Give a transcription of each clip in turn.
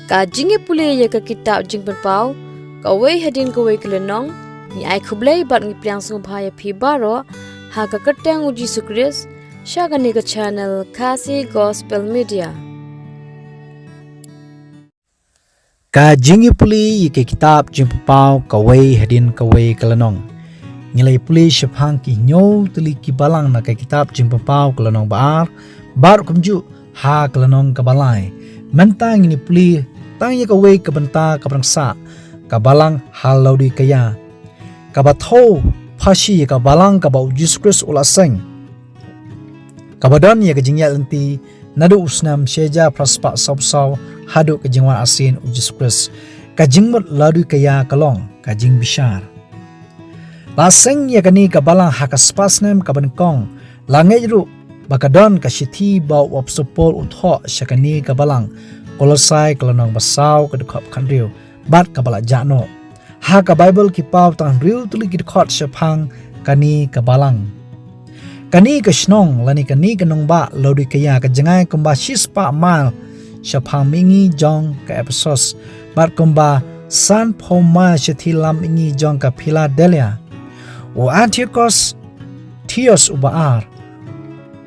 Ka jinge pule ya ka kitab jing pau ka wei hadin ka wei kelenong ni ai khublei bat ngi plyang sung phaya phi baro ha ka katang uji sukris shagani ka channel Kasi Gospel Media. Ka jingi puli yike kitab jing pau ka wei hadin ka wei kelenong ngilai puli shapang ki nyo tuli ki balang na ka kitab jing pau kelenong bar kumju ha kelenong ka balai mentang ini puli tang ye ka wei ka benta ka brangsa ka balang halau di kaya ka batho phashi ka balang ka ba Jesus Christ ula seng ka badan ye ka jingya lenti nadu usnam sheja praspa saw hadu ka jingwan asin Jesus Christ ka jingmut ladu kaya kalong ka jing bishar la seng ye ka ni ka balang ha ka spasnem ka bankong langai ru bakadon ka shithi ba wap support utho shakani ka balang kolosai kelanong basau ka dekhop khandriu bat ka bala jano ha ka bible ki pau tang riu tuli ki dekhot shapang kani ka balang kani ka shnong lani kani ka nongba lodi kaya ka jangai kumba shispa mal shapang mingi jong ka episos bat kumba san phoma shithilam mingi jong ka Philadelphia o Antiochus Thios ubaar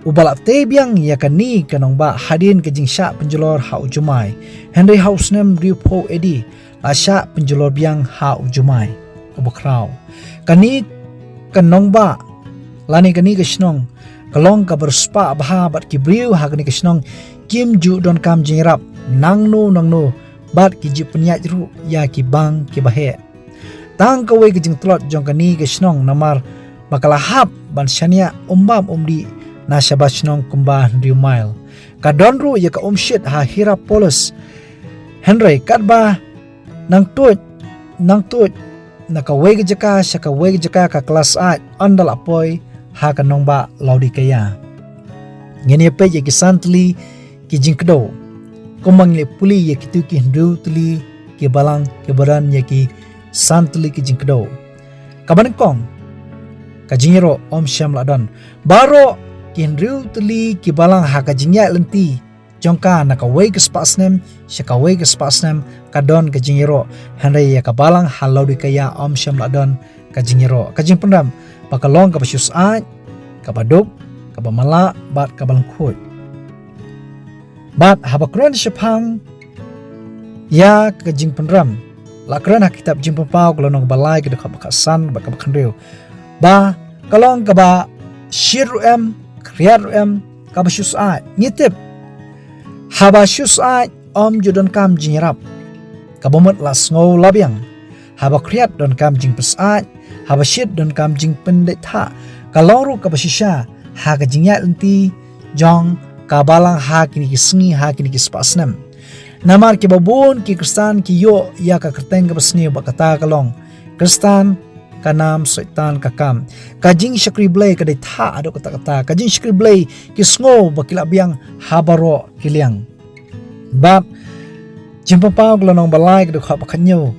ubala tebyang yakani kanong ba hadin kajing sya penjolor ha ujumai Henry Hausnem riupo edi asya penjolor biang ha ujumai ubakraw kani kanong ba lani kani kasnong kalong ka berspa baha bat kibriu ha kani kasnong kim ju don kam jingrap nangno bat ki ji penyat ru ya ki bang ki bahe tang kawai kajing tlot jong kani kasnong namar bakalahap ban syania umdi na shabashnong kumba Henry Mile ka donru ya ka shit ha Hierapolis Henry kadba nang tut na ka wege jaka shaka wege jaka ka class 8 andal apoy ha ka nongba Laodicea ngene pe ye ki santli ki jingkdo kumang le puli ye ki tu ki Hindu tuli ki balang ki baran ye ki santli ki jingkdo kaban kong ka jingiro sham ladon baro kinriu tuli ki balang ha ka jingya lenti jongka na ka wei spasnem shaka wei spasnem ka don ka jingiro Henry ya ka balang halau di kaya sham ladon ka jingiro ka jing pendam pakalong ka pasyus ai ka baduk ka bamala bat ka balang khut bat habakran shapang ya ka jing pendam lakran ha kitab jing pau kalong balai ka ka san ba ka khandriu ba kalong ka ba shirum kriar kabasyus a ngitip habasyus a judon kam jingrap kabomot lasngo labyang haba kriat don kam jing pesa habasyit don kam jing pendeta kaloro kabasysya ha ka jingya lenti jong kabalang ha kini kisngi ha kini kispasnem namar ki babun ki kristan ki yo ya ka kerteng ka basni bakata kalong kristan kanam soitan kakam kajing shakri blay kadai tha ado kata kajing shakri blay kisngo bakila biang habaro kiliang bab jimpa pau glanong balai kadu khap khanyo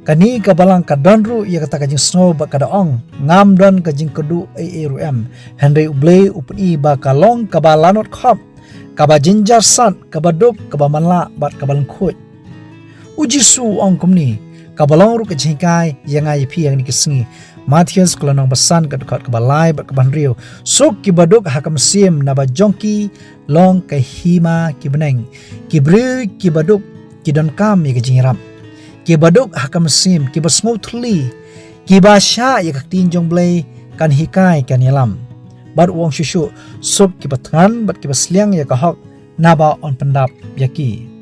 kani ka balang ka donru ya kata kajing snow bakada ong ngam don kajing kudu rum Henry ublay upni ba kalong ka balanot khap ka ba jinjar sat ka baduk ka ba manla bat ka balang khut ujisu ong kumni kabalong ru kejingkai yang ai pi yang nikisngi Matius kolonong basan kadukot kabalai bat kabanrio sok kibaduk hakam sim naba jongki long kahima kibeneng kibru kibaduk kidon kam ya kejingram kibaduk hakam sim kibasmutli kibasha ya kaktin jongblay kan hikai kan yalam bat wong shushu sok kibatngan bat kibasliang ya kahok naba on pendap yaki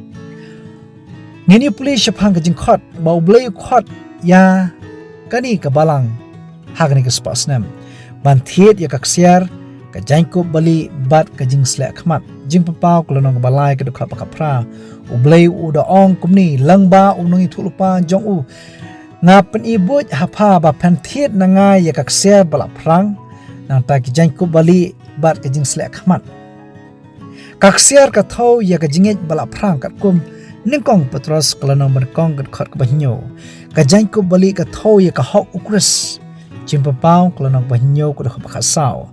ngini puli shapang ka jingkhot bau blay khot ya kani ka balang hagni ka spasnem ban thiet ya kaksiar ka jainko bali bat ka jingsle khmat jing papau kolonong balai ka dukha pakapra u blay u da ong kumni langba unungi thulupa jong u nga pen ibut hapha ba pan thiet na nga ya kaksiar bala prang nang ta ki jainko bali bat ka jingsle khmat kaksiar ka thau ya ka jinget bala prang kat kum ningkong Petros kalanong berkong kat khot ka bahnyo ka jainko bali ka thau ya ka hok ukris chimpapau kalanong bahnyo ko ka pakhasaw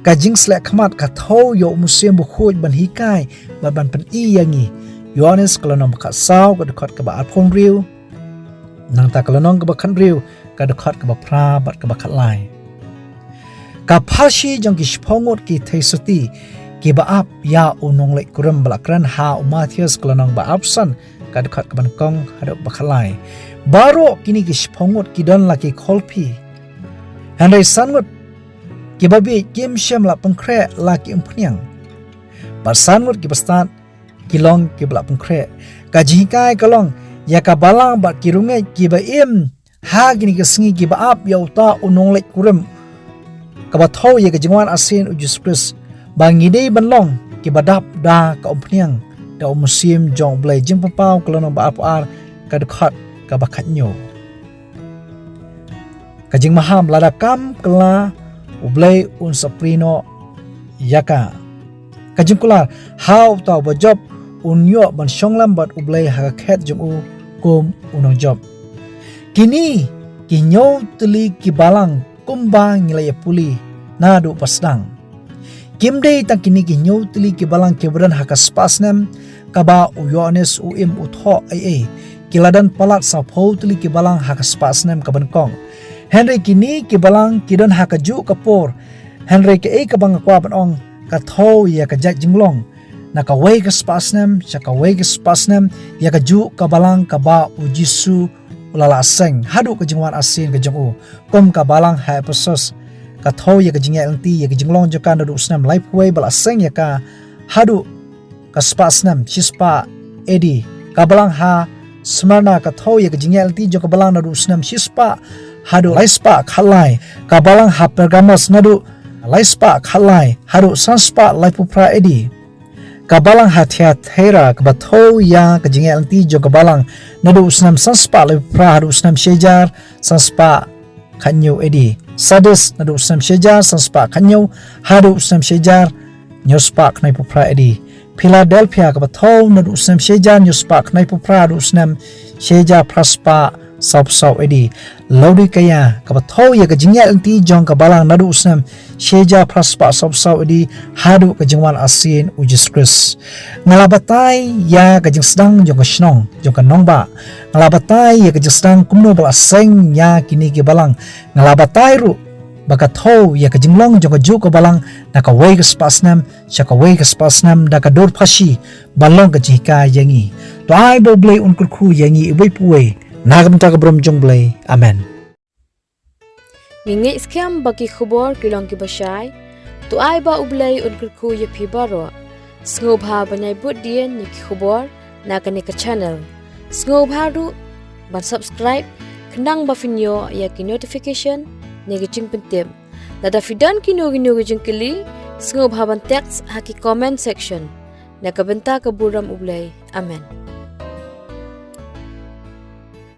ka jingsle khmat ka thau yo musem bu khoj ban hikai ban pan i yangi Yohanes kelanong bakat saw ka dekat ka ba arpon riu nang ta kelanong ka bakan riu ka dekat ka ba pra bat ka bakat lai ka phashi jong ki shpongot ki theisuti ki ba ap ya unong lek kuram balakran ha Mathias kelanong ba apsan ka dekat ka ban kong hadok bakat lai baro kini ki shpongot ki don laki kholpi handai sangot ki babi kim shem la pangkre laki umpniang barsangot ki bastat kilong ki bla pungkre ka jikai kalong ya ka balang bat ki rungai ki ba im ha gini ka singi ki ba ap ya uta unong lek kuram ka ba thau ya ka jingwan asin ujus pres bangi dei banlong ki ba dap da ka umpniang da umusim jong blai jing papau kalong ba ap ar ka dekhat ka ba khatnyo ka jing maham lada kam kala ublai un saprino yaka kajing kular how tau ba job unyo ban shonglam bat ublai ha khet jong u kum unong job kini kinyo teli ki balang kumba ngilaya puli nadu pasdang kimdei ta kini kinyo teli ki balang kebran ha ka spasnem kaba uyones uim utho ai kiladan palat sa phou teli ki balang ha ka spasnem kaban kong henry kini ki balang kidan ha ka ju kapor henry ke ka bang kwa ban ong ka tho ya ka jat jinglong na ka wei ka spasnem ka wei ka spasnem ya ka ju ka balang ka ba u jisu ulala seng hadu ka jingwan asin ka jong u kom ka balang ha episos ka tho ya ka jingya lti ya ka jinglong jo kan du snam life way bala seng ya ka hadu ka spasnem shispa edi ka balang ha smarna ka tho ya ka jingya lti jo ka balang na du snam shispa hadu laispa khalai ka balang ha pergamos nadu laispa khalai hadu sanspa laipupra edi kabalang hatia thera kabatho ya kajinge anti jo kabalang nadu usnam sanspa laipupra hadu usnam shejar sanspa khanyo edi sadis nadu usnam shejar sanspa khanyo hadu usnam shejar nyospa knaipupra edi Philadelphia kabatho nadu usnam shejar nyospa knaipupra hadu usnam shejar praspa saw edi laudi kaya kabatho ya kajingya anti jong kabalang nadu usnam sheja praspa saw edi hadu kajingwan asin ujis kris ngalabatai ya kajing sedang jong kasnong jong kanongba ngalabatai ya kajing sedang kumno bala seng ya kini ke balang ngalabatai ru bakatho ya kajinglong jong kaju ko balang nakawai ka spasnam syakawai ka spasnam da kador phashi balong kajika yangi to ai do blai unkurkhu yangi ibai puwe nagam ta kabrom jong blai amen Ngingi skem baki khubor kilong ki bashai tu ai ba ublai unkurku ye phibaro snobha banai bud dien ni khubor na kani ka channel snobha ru ban subscribe khnang ba finyo ya ki notification ne gi jing pentem lada fidan ki no gi jing kili snobha ban text ha ki comment section na ka benta ka buram ublai amen